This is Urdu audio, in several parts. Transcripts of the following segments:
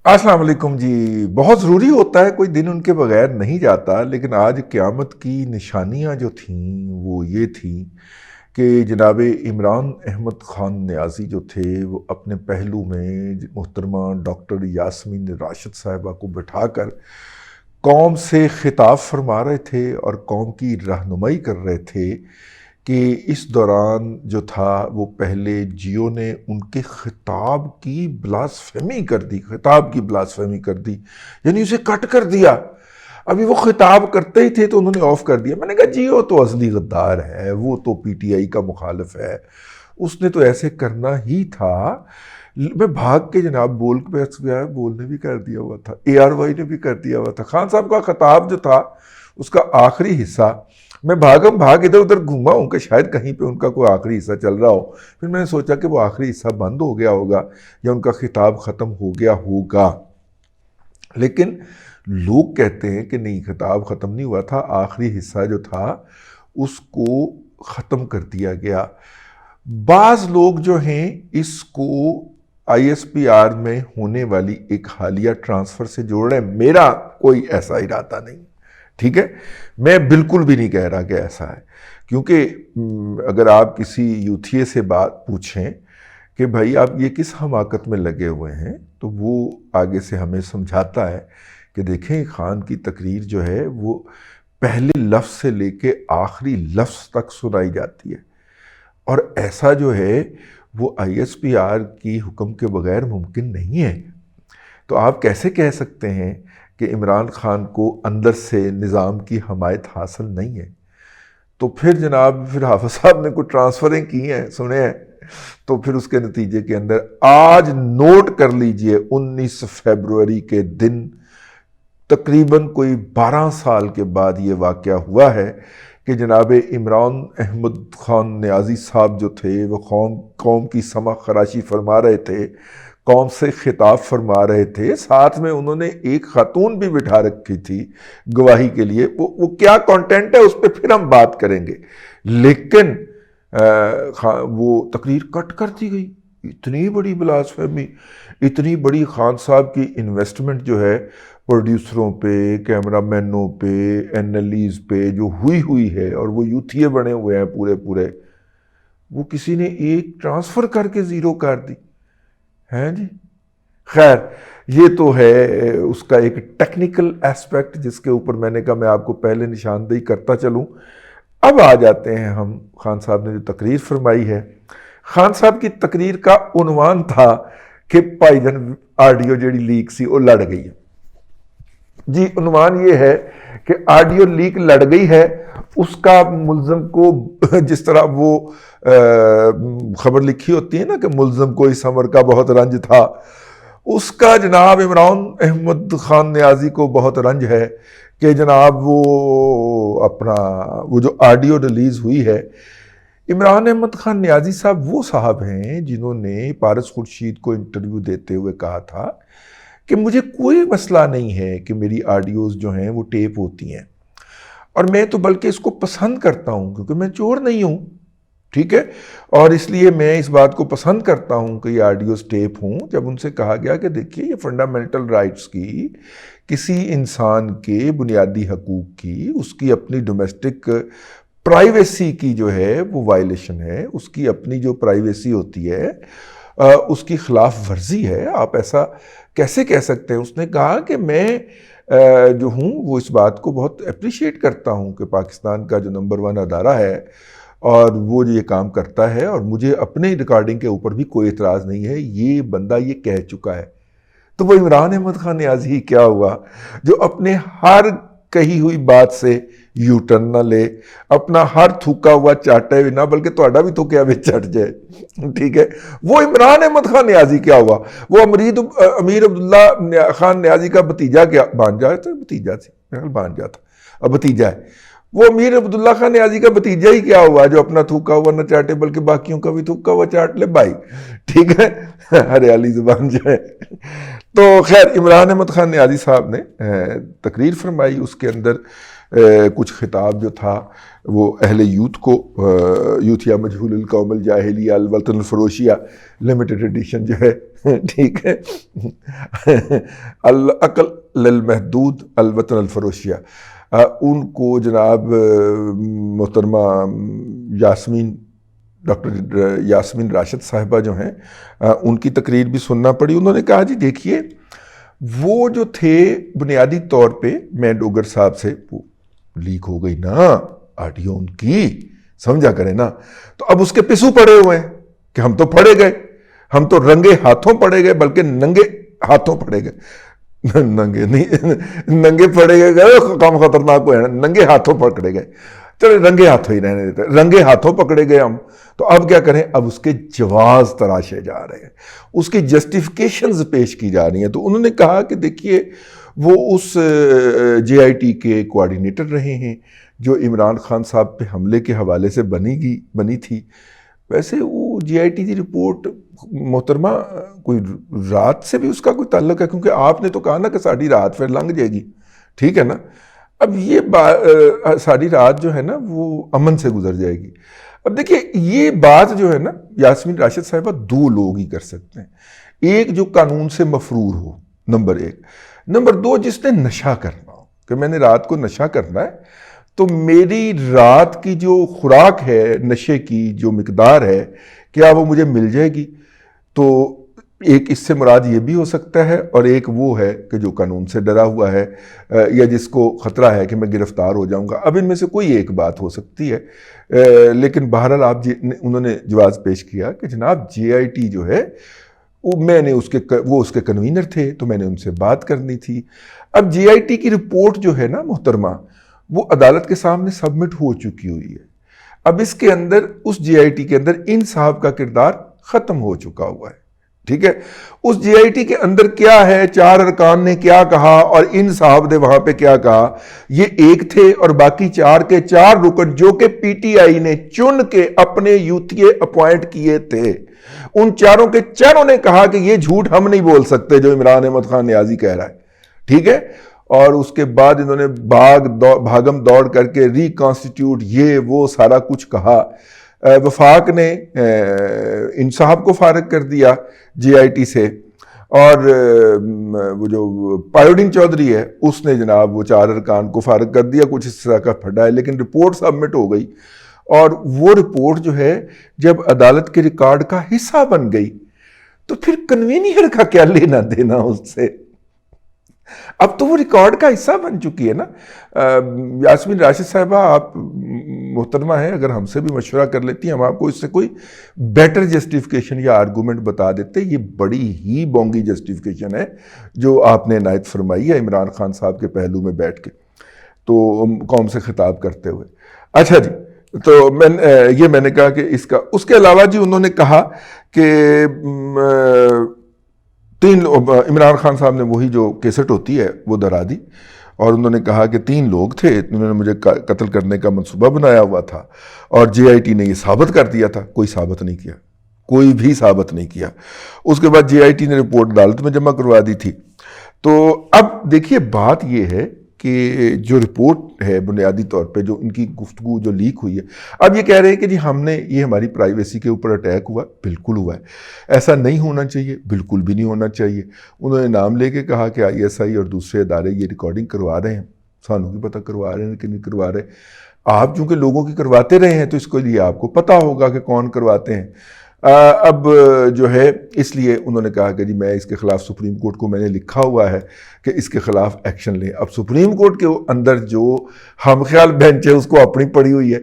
السلام علیکم جی. بہت ضروری ہوتا ہے، کوئی دن ان کے بغیر نہیں جاتا. لیکن آج قیامت کی نشانیاں جو تھیں وہ یہ تھیں کہ جناب عمران احمد خان نیازی جو تھے وہ اپنے پہلو میں محترمہ ڈاکٹر یاسمین راشد صاحبہ کو بٹھا کر قوم سے خطاب فرما رہے تھے اور قوم کی رہنمائی کر رہے تھے کہ اس دوران جو تھا وہ پہلے جیو نے ان کے خطاب کی بلاسفیمی کر دی، خطاب کی بلاسفیمی کر دی، یعنی اسے کٹ کر دیا. ابھی وہ خطاب کرتے ہی تھے تو انہوں نے آف کر دیا. میں نے کہا جیو تو اصلی غدار ہے، وہ تو پی ٹی آئی کا مخالف ہے، اس نے تو ایسے کرنا ہی تھا. میں بھاگ کے جناب بولنے بھی کر دیا ہوا تھا، اے آر وائی نے بھی کر دیا ہوا تھا. خان صاحب کا خطاب جو تھا اس کا آخری حصہ میں بھاگ ادھر ادھر گھوما ہوں کہ شاید کہیں پہ ان کا کوئی آخری حصہ چل رہا ہو. پھر میں نے سوچا کہ وہ آخری حصہ بند ہو گیا ہوگا یا ان کا خطاب ختم ہو گیا ہوگا. لیکن لوگ کہتے ہیں کہ نہیں، خطاب ختم نہیں ہوا تھا، آخری حصہ جو تھا اس کو ختم کر دیا گیا. بعض لوگ جو ہیں اس کو آئی ایس پی آر میں ہونے والی ایک حالیہ ٹرانسفر سے جوڑ رہے ہیں. میرا کوئی ایسا ارادہ نہیں، ٹھیک ہے. میں بالکل بھی نہیں کہہ رہا کہ ایسا ہے، کیونکہ اگر آپ کسی یوتھیے سے بات پوچھیں کہ بھائی آپ یہ کس حماقت میں لگے ہوئے ہیں، تو وہ آگے سے ہمیں سمجھاتا ہے کہ دیکھیں خان کی تقریر جو ہے وہ پہلے لفظ سے لے کے آخری لفظ تک سنائی جاتی ہے، اور ایسا جو ہے وہ آئی ایس پی آر کی حکم کے بغیر ممکن نہیں ہے. تو آپ کیسے کہہ سکتے ہیں کہ عمران خان کو اندر سے نظام کی حمایت حاصل نہیں ہے؟ تو پھر جناب حافظ صاحب نے کوئی ٹرانسفریں کی ہیں، سنے ہیں، تو پھر اس کے نتیجے کے اندر آج نوٹ کر لیجئے 19 فیبروری کے دن تقریباً کوئی 12 سال کے بعد یہ واقعہ ہوا ہے کہ جناب عمران احمد خان نیازی صاحب جو تھے وہ قوم کی سمع خراشی فرما رہے تھے، قوم سے خطاب فرما رہے تھے. ساتھ میں انہوں نے ایک خاتون بھی بٹھا رکھی تھی گواہی کے لیے. وہ کیا کانٹینٹ ہے اس پہ پھر ہم بات کریں گے. لیکن وہ تقریر کٹ کر دی گئی. اتنی بڑی بلاسفیمی، اتنی بڑی خان صاحب کی انویسٹمنٹ جو ہے پروڈیوسروں پہ، کیمرہ مینوں پہ، این ایل ایز پہ جو ہوئی ہے، اور وہ یوتھیے بنے ہوئے ہیں پورے، وہ کسی نے ایک ٹرانسفر کر کے زیرو کر دی ہیں جی. خیر یہ تو ہے اس کا ایک ٹیکنیکل ایسپیکٹ جس کے اوپر میں نے کہا میں آپ کو پہلے نشاندہی کرتا چلوں. اب آ جاتے ہیں ہم خان صاحب نے جو تقریر فرمائی ہے. خان صاحب کی تقریر کا عنوان تھا کہ بھائی جان آڈیو جیڑی لیک سی وہ لڑ گئی ہے. جی عنوان یہ ہے کہ آڈیو لیک لڑ گئی ہے. اس کا ملزم کو جس طرح وہ خبر لکھی ہوتی ہے نا کہ ملزم کو اس امر کا بہت رنج تھا، اس کا جناب عمران احمد خان نیازی کو بہت رنج ہے کہ جناب وہ جو آڈیو ریلیز ہوئی ہے. عمران احمد خان نیازی صاحب وہ صاحب ہیں جنہوں نے پارس خورشید کو انٹرویو دیتے ہوئے کہا تھا کہ مجھے کوئی مسئلہ نہیں ہے کہ میری آڈیوز جو ہیں وہ ٹیپ ہوتی ہیں، اور میں تو بلکہ اس کو پسند کرتا ہوں کیونکہ میں چور نہیں ہوں، ٹھیک ہے، اور اس لیے میں اس بات کو پسند کرتا ہوں کہ یہ آڈیوز ٹیپ ہوں. جب ان سے کہا گیا کہ دیکھیے یہ فنڈامنٹل رائٹس کی، کسی انسان کے بنیادی حقوق کی، اس کی اپنی ڈومیسٹک پرائیویسی کی جو ہے وہ وائلیشن ہے، اس کی اپنی جو پرائیویسی ہوتی ہے اس کی خلاف ورزی ہے، آپ ایسا کیسے کہہ سکتے ہیں؟ اس نے کہا کہ میں جو ہوں وہ اس بات کو بہت اپریشیٹ کرتا ہوں کہ پاکستان کا جو نمبر 1 ادارہ ہے اور وہ جو یہ کام کرتا ہے، اور مجھے اپنے ریکارڈنگ کے اوپر بھی کوئی اعتراض نہیں ہے، یہ بندہ یہ کہہ چکا ہے. تو وہ عمران احمد خان نیازی کیا ہوا جو اپنے ہر کہی ہوئی بات سے یو ٹرن نہ لے، اپنا ہر تھوکا ہوا چاٹے نہ بلکہ تہاڈا بھی تھوکیا بھی چٹ جائے، ٹھیک ہے. وہ عمران احمد خان نیازی کیا ہوا؟ وہ امیر عبداللہ خان نیازی کا بھتیجا کیا بھانجا تھا، بھتیجا تھی بھانجا تھا، اب بھتیجا ہے. وہ امیر عبداللہ خان نیازی کا بھتیجا ہی کیا ہوا جو اپنا تھوکا ہوا نہ چاٹے بلکہ باقیوں کا بھی تھوکا ہوا چاٹ لے بھائی، ٹھیک ہے، ہریالی زبان جو ہے. تو خیر عمران احمد خان نیازی صاحب نے تقریر فرمائی. اس کے اندر کچھ خطاب جو تھا وہ اہل یوتھ کو، یوتھ یا مجہول القوم الجاہلیہ الوطن الفروشیہ لمیٹڈ ایڈیشن جو ہے، ٹھیک ہے، العقل للمحدود الوطن الفروشیہ، ان کو جناب محترمہ یاسمین، ڈاکٹر یاسمین راشد صاحبہ جو ہیں، ان کی تقریر بھی سننا پڑی۔ انہوں نے کہا جی دیکھیے وہ جو تھے بنیادی طور پہ، میں ڈوگر صاحب سے، لیک ہو گئی نا آڈیو ان کی، سمجھا کریں نا، تو اب اس کے پسو پڑے ہوئے ہیں کہ ہم تو پڑے گئے، ہم تو رنگے ہاتھوں پڑے گئے، بلکہ ننگے ہاتھوں پڑے گئے، ننگے نہیں، ننگے پڑے گئے کام خطرناک ہے، ننگے ہاتھوں پکڑے گئے، چلے رنگے ہاتھوں ہی رہنے دیتے، رنگے ہاتھوں پکڑے گئے ہم، تو اب کیا کریں، اب اس کے جواز تراشے جا رہے ہیں، اس کی جسٹیفیکیشنز پیش کی جا رہی ہیں۔ تو انہوں نے کہا کہ دیکھیے وہ اس جے آئی ٹی کے کوآرڈینیٹر رہے ہیں جو عمران خان صاحب پہ حملے کے حوالے سے بنی تھی۔ ویسے وہ جے آئی ٹی کی رپورٹ محترمہ کوئی رات سے بھی اس کا کوئی تعلق ہے، کیونکہ آپ نے تو کہا نا کہ ساڑھی رات پھر لنگ جائے گی، ٹھیک ہے نا، اب یہ ساڑھی رات جو ہے نا وہ امن سے گزر جائے گی۔ اب دیکھیے یہ بات جو ہے نا یاسمین راشد صاحبہ دو لوگ ہی کر سکتے ہیں، ایک جو قانون سے مفرور ہو، نمبر ایک، نمبر دو جس نے نشہ کرنا ہو، کہ میں نے رات کو نشہ کرنا ہے تو میری رات کی جو خوراک ہے، نشے کی جو مقدار ہے، کیا وہ مجھے مل جائے گی؟ تو ایک اس سے مراد یہ بھی ہو سکتا ہے، اور ایک وہ ہے کہ جو قانون سے ڈرا ہوا ہے یا جس کو خطرہ ہے کہ میں گرفتار ہو جاؤں گا۔ اب ان میں سے کوئی ایک بات ہو سکتی ہے، لیکن بہرحال انہوں نے جواز پیش کیا کہ جناب جے آئی ٹی جو ہے میں نے وہ اس کے کنوینر تھے تو میں نے ان سے بات کرنی تھی۔ اب جے آئی ٹی کی رپورٹ جو ہے نا محترمہ وہ عدالت کے سامنے سبمٹ ہو چکی ہوئی ہے، اب اس کے اندر اس جے آئی ٹی کے اندر ان صاحب کا کردار ختم ہو چکا ہوا ہے، ٹھیک ہے، اس جے آئی ٹی کے اندر کیا ہے، چار ارکان نے کیا کہا اور ان صاحب نے وہاں پہ کیا کہا، یہ ایک تھے اور باقی چار کے چار رکن جو کہ پی ٹی آئی نے چن کے اپنے یوتھیے اپوائنٹ کیے تھے، ان چاروں کے چاروں نے کہا کہ یہ جھوٹ ہم نہیں بول سکتے جو عمران احمد خان نیازی کہہ رہا ہے، ٹھیک ہے، اور اس کے بعد انہوں نے بھاگم دوڑ کر کے ریکانسٹیٹیوٹ یہ وہ سارا کچھ کہا۔ وفاق نے ان صاحب کو فارغ کر دیا جے آئی ٹی سے، اور وہ جو پایوڈین چودھری ہے اس نے جناب وہ چار ارکان کو فارغ کر دیا، کچھ اس طرح کا پھڈا ہے، لیکن رپورٹ سبمٹ ہو گئی، اور وہ رپورٹ جو ہے جب عدالت کے ریکارڈ کا حصہ بن گئی تو پھر کنوینئر کا کیا لینا دینا اس سے، اب تو وہ ریکارڈ کا حصہ بن چکی ہے نا۔ یاسمین راشد صاحبہ آپ محترمہ ہیں، اگر ہم سے بھی مشورہ کر لیتی ہیں ہم آپ کو اس سے کوئی بیٹر جسٹیفیکیشن یا آرگومنٹ بتا دیتے، یہ بڑی ہی بونگی جسٹیفیکیشن ہے جو آپ نے عنایت فرمائی ہے عمران خان صاحب کے پہلو میں بیٹھ کے تو قوم سے خطاب کرتے ہوئے۔ اچھا جی، تو میں نے کہا کہ اس کے علاوہ جی انہوں نے کہا کہ عمران خان صاحب نے وہی جو کیسٹ ہوتی ہے وہ دہرا دی، اور انہوں نے کہا کہ 3 لوگ تھے، انہوں نے مجھے قتل کرنے کا منصوبہ بنایا ہوا تھا، اور جے آئی ٹی نے یہ ثابت کر دیا تھا، کوئی ثابت نہیں کیا، کوئی بھی ثابت نہیں کیا۔ اس کے بعد جے آئی ٹی نے رپورٹ عدالت میں جمع کروا دی تھی۔ تو اب دیکھیے بات یہ ہے کہ جو رپورٹ ہے بنیادی طور پہ جو ان کی گفتگو جو لیک ہوئی ہے، اب یہ کہہ رہے ہیں کہ جی یہ ہماری پرائیویسی کے اوپر اٹیک ہوا، بالکل ہوا ہے، ایسا نہیں ہونا چاہیے، بالکل بھی نہیں ہونا چاہیے۔ انہوں نے نام لے کے کہا کہ آئی ایس آئی اور دوسرے ادارے یہ ریکارڈنگ کروا رہے ہیں، سانوں کی پتہ کروا رہے ہیں کہ نہیں کروا رہے، آپ چونکہ لوگوں کی کرواتے رہے ہیں تو اس کے لیے آپ کو پتہ ہوگا کہ کون کرواتے ہیں۔ اب جو ہے اس لیے انہوں نے کہا کہ جی میں اس کے خلاف سپریم کورٹ کو میں نے لکھا ہوا ہے کہ اس کے خلاف ایکشن لیں۔ اب سپریم کورٹ کے اندر جو ہم خیال بینچ ہے اس کو اپنی پڑی ہوئی ہے،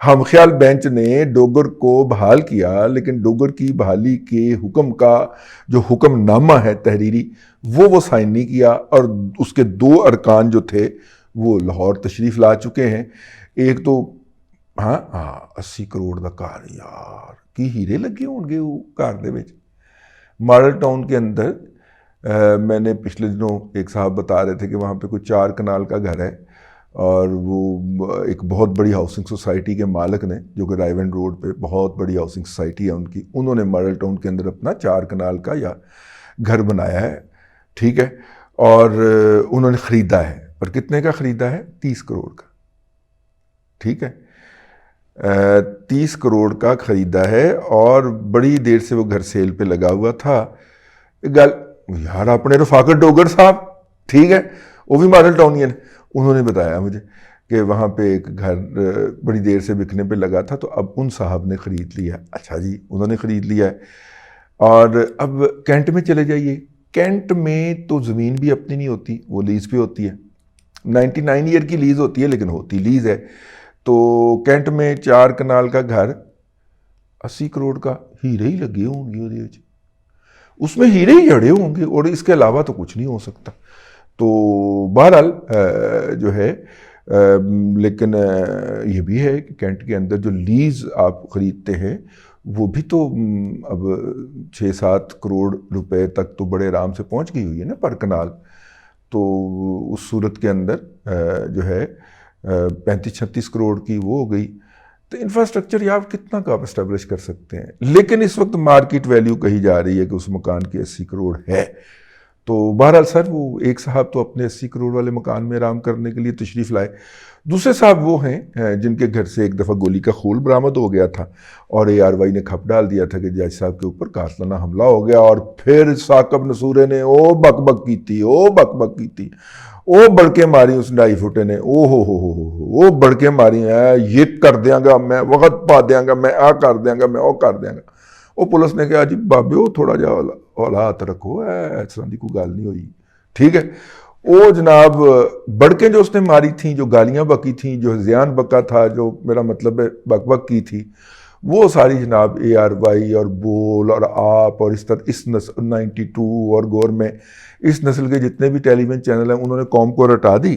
ہم خیال بینچ نے ڈوگر کو بحال کیا، لیکن ڈوگر کی بحالی کے حکم کا جو حکم نامہ ہے تحریری وہ سائن نہیں کیا، اور اس کے 2 ارکان جو تھے وہ لاہور تشریف لا چکے ہیں۔ ایک تو 80 کروڑ دا کار، یار کی ہیرے لگے ہون گے وہ کار دے وچ۔ ماڈل ٹاؤن کے اندر میں نے پچھلے دنوں ایک صاحب بتا رہے تھے کہ وہاں پہ کوئی 4 کنال کا گھر ہے، اور وہ ایک بہت بڑی ہاؤسنگ سوسائٹی کے مالک نے، جو کہ رائے ونڈ روڈ پہ بہت بڑی ہاؤسنگ سوسائٹی ہے ان کی، انہوں نے ماڈل ٹاؤن کے اندر اپنا 4 کنال کا یا گھر بنایا ہے، ٹھیک ہے، اور انہوں نے خریدا ہے، اور کتنے کا خریدا ہے؟ 30 کروڑ کا۔ ٹھیک ہے، 30 کروڑ کا خریدا ہے اور بڑی دیر سے وہ گھر سیل پہ لگا ہوا تھا. گل یار اپنے رفاقت ڈوگر صاحب، ٹھیک ہے، وہ بھی ماڈل ٹاؤنین، انہوں نے بتایا مجھے کہ وہاں پہ ایک گھر بڑی دیر سے بکنے پہ لگا تھا، تو اب ان صاحب نے خرید لیا. اچھا جی، انہوں نے خرید لیا ہے. اور اب کینٹ میں چلے جائیے، کینٹ میں تو زمین بھی اپنی نہیں ہوتی، وہ لیز پہ ہوتی ہے. 99 ایئر کی لیز ہوتی ہے لیکن ہوتی لیز ہے. تو کینٹ میں 4 کنال کا گھر 80 کروڑ کا، ہیرے ہی لگے ہوں گے اس میں، ہیرے ہی جڑے ہوں گے، اور اس کے علاوہ تو کچھ نہیں ہو سکتا. تو بہرحال جو ہے لیکن یہ بھی ہے کہ کینٹ کے اندر جو لیز آپ خریدتے ہیں وہ بھی تو اب 6-7 کروڑ روپے تک تو بڑے آرام سے پہنچ گئی ہوئی ہے نا پر کنال. تو اس صورت کے اندر جو ہے 35-36 کروڑ کی وہ ہو گئی. تو انفراسٹرکچر یا آپ کتنا کا آپ اسٹیبلش کر سکتے ہیں؟ لیکن اس وقت مارکیٹ ویلیو کہی جا رہی ہے کہ اس مکان کی 80 کروڑ ہے. تو بہرحال سر وہ ایک صاحب تو اپنے 80 کروڑ والے مکان میں آرام کرنے کے لیے تشریف لائے. دوسرے صاحب وہ ہیں جن کے گھر سے ایک دفعہ گولی کا خول برآمد ہو گیا تھا اور ARY نے کھپ ڈال دیا تھا کہ جج صاحب کے اوپر قاتلانہ حملہ ہو گیا. اور پھر ثاقب نصورے نے بک بک کی تھی، بڑکے ماری اس 2.5 فٹے نے، او بڑکے ماری ہیں، یہ کر دیاں گا میں، وقت پا دیاں گا میں، آ کر دیاں گا میں، او کر دیاں گا. وہ پولیس نے کہا جی بابے وہ تھوڑا جا اولاد رکھو، ایسا دی کوئی گال نہیں ہوئی. ٹھیک ہے، وہ جناب بڑکیں جو اس نے ماری تھیں، جو گالیاں بکی تھیں، جو زیان بکا تھا، جو میرا مطلب ہے بک بک کی تھی، وہ ساری جناب ARY اور بول اور آپ اور اس طرح اس نسل 92 اور گور میں اس نسل کے جتنے بھی ٹیلی ویژن چینل ہیں انہوں نے قوم کو رٹا دی.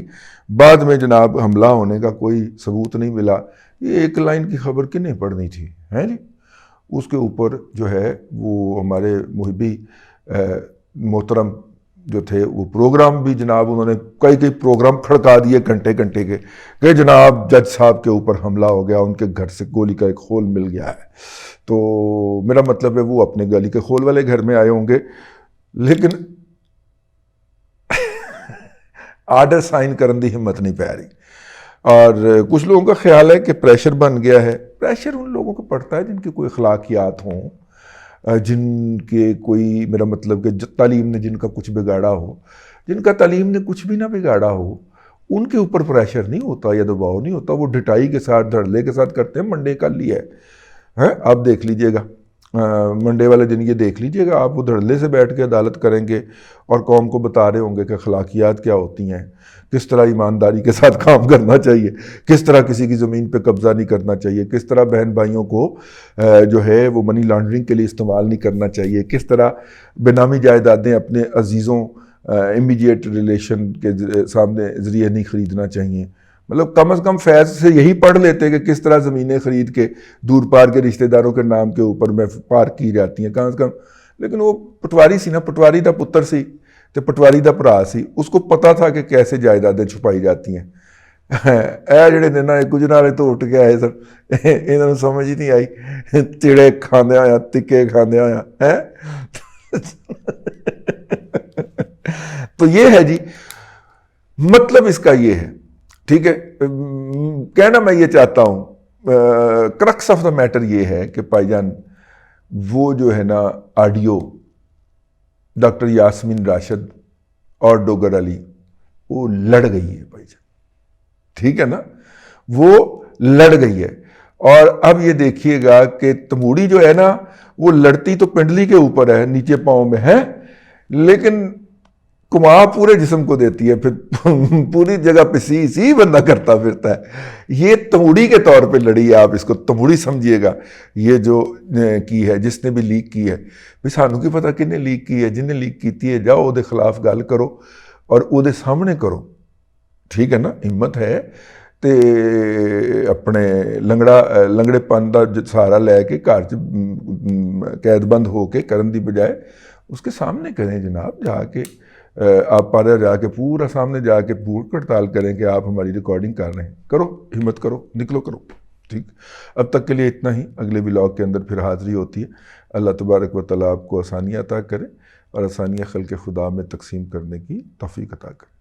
بعد میں جناب حملہ ہونے کا کوئی ثبوت نہیں ملا. یہ ایک لائن کی خبر کنہیں پڑھنی تھی ہے جی. اس کے اوپر جو ہے وہ ہمارے محبی محترم جو تھے وہ پروگرام بھی جناب انہوں نے کئی پروگرام کھڑکا دیے گھنٹے کے کہ جناب جج صاحب کے اوپر حملہ ہو گیا، ان کے گھر سے گولی کا ایک خول مل گیا ہے. تو میرا مطلب ہے وہ اپنے گولی کے خول والے گھر میں آئے ہوں گے، لیکن آرڈر سائن کرنے دی ہمت نہیں پہ رہی. اور کچھ لوگوں کا خیال ہے کہ پریشر بن گیا ہے. پریشر ان لوگوں کو پڑتا ہے جن کے کوئی اخلاقیات ہوں، جن کے کوئی میرا مطلب کہ تعلیم نے جن کا کچھ بگاڑا ہو، جن کا تعلیم نے کچھ بھی نہ بگاڑا ہو، ان کے اوپر پریشر نہیں ہوتا یا دباؤ نہیں ہوتا. وہ ڈٹائی کے ساتھ دھڑلے کے ساتھ کرتے ہیں. منڈے کا لیا ہے، آپ دیکھ لیجئے گا منڈے والے دن یہ دیکھ لیجئے گا آپ، وہ دھڑلے سے بیٹھ کے عدالت کریں گے اور قوم کو بتا رہے ہوں گے کہ اخلاقیات کیا ہوتی ہیں، کس طرح ایمانداری کے ساتھ کام کرنا چاہیے، کس طرح کسی کی زمین پہ قبضہ نہیں کرنا چاہیے، کس طرح بہن بھائیوں کو جو ہے وہ منی لانڈرنگ کے لیے استعمال نہیں کرنا چاہیے، کس طرح بے نامی جائیدادیں اپنے عزیزوں امیڈیٹ ریلیشن کے سامنے ذریعے نہیں خریدنا چاہیے. مطلب کم از کم فیض سے یہی پڑھ لیتے کہ کس طرح زمینیں خرید کے دور پار کے رشتہ داروں کے نام کے اوپر میں پارک کی جاتی ہیں کم از کم. لیکن وہ پٹواری سی نا، پٹواری دا پتر سی تے پٹواری دا بھرا سی، اس کو پتہ تھا کہ کیسے جائیدادیں چھپائی جاتی ہیں. اے جڑے نے نا گجرالے تو اٹھ کے آئے سر، انہوں نے سمجھ ہی نہیں آئی، چڑے کھاندے آیا تکے کھاندے آیا ہے. تو یہ ہے جی، مطلب اس کا یہ ہے. ٹھیک ہے، کہنا میں یہ چاہتا ہوں، کرکس آف دا میٹر یہ ہے کہ بھائی جان وہ جو ہے نا آڈیو ڈاکٹر یاسمین راشد اور ڈوگر علی وہ لڑ گئی ہے بھائی جان. ٹھیک ہے نا، وہ لڑ گئی ہے. اور اب یہ دیکھیے گا کہ تموڑی جو ہے نا وہ لڑتی تو پنڈلی کے اوپر ہے، نیچے پاؤں میں ہے، لیکن کما پورے جسم کو دیتی ہے، پھر پوری جگہ پہ سی بندہ کرتا پھرتا ہے. یہ تموڑی کے طور پہ لڑی ہے، آپ اس کو تموڑی سمجھیے گا. یہ جو کی ہے، جس نے بھی لیک کی ہے، بھی سانوں کی پتہ کن نے لیک کی ہے، جن نے لیک کیتی ہے جاؤ دے خلاف گل کرو اور او دے سامنے کرو. ٹھیک ہے نا، ہمت ہے تے اپنے لنگڑے پن دا سہارا لے کے گھر چ قید بند ہو کے کرن دی بجائے اس کے سامنے کریں جناب. جا کے آپ پارا جا کے پورا سامنے جا کے بھوک ہڑتال کریں کہ آپ ہماری ریکارڈنگ کر رہے ہیں. کرو، ہمت کرو، نکلو کرو. ٹھیک، اب تک کے لیے اتنا ہی. اگلے ولاگ کے اندر پھر حاضری ہوتی ہے. اللہ تبارک و تعالیٰ آپ کو آسانیاں عطا کرے اور آسانیاں خلق خدا میں تقسیم کرنے کی توفیق عطا کرے.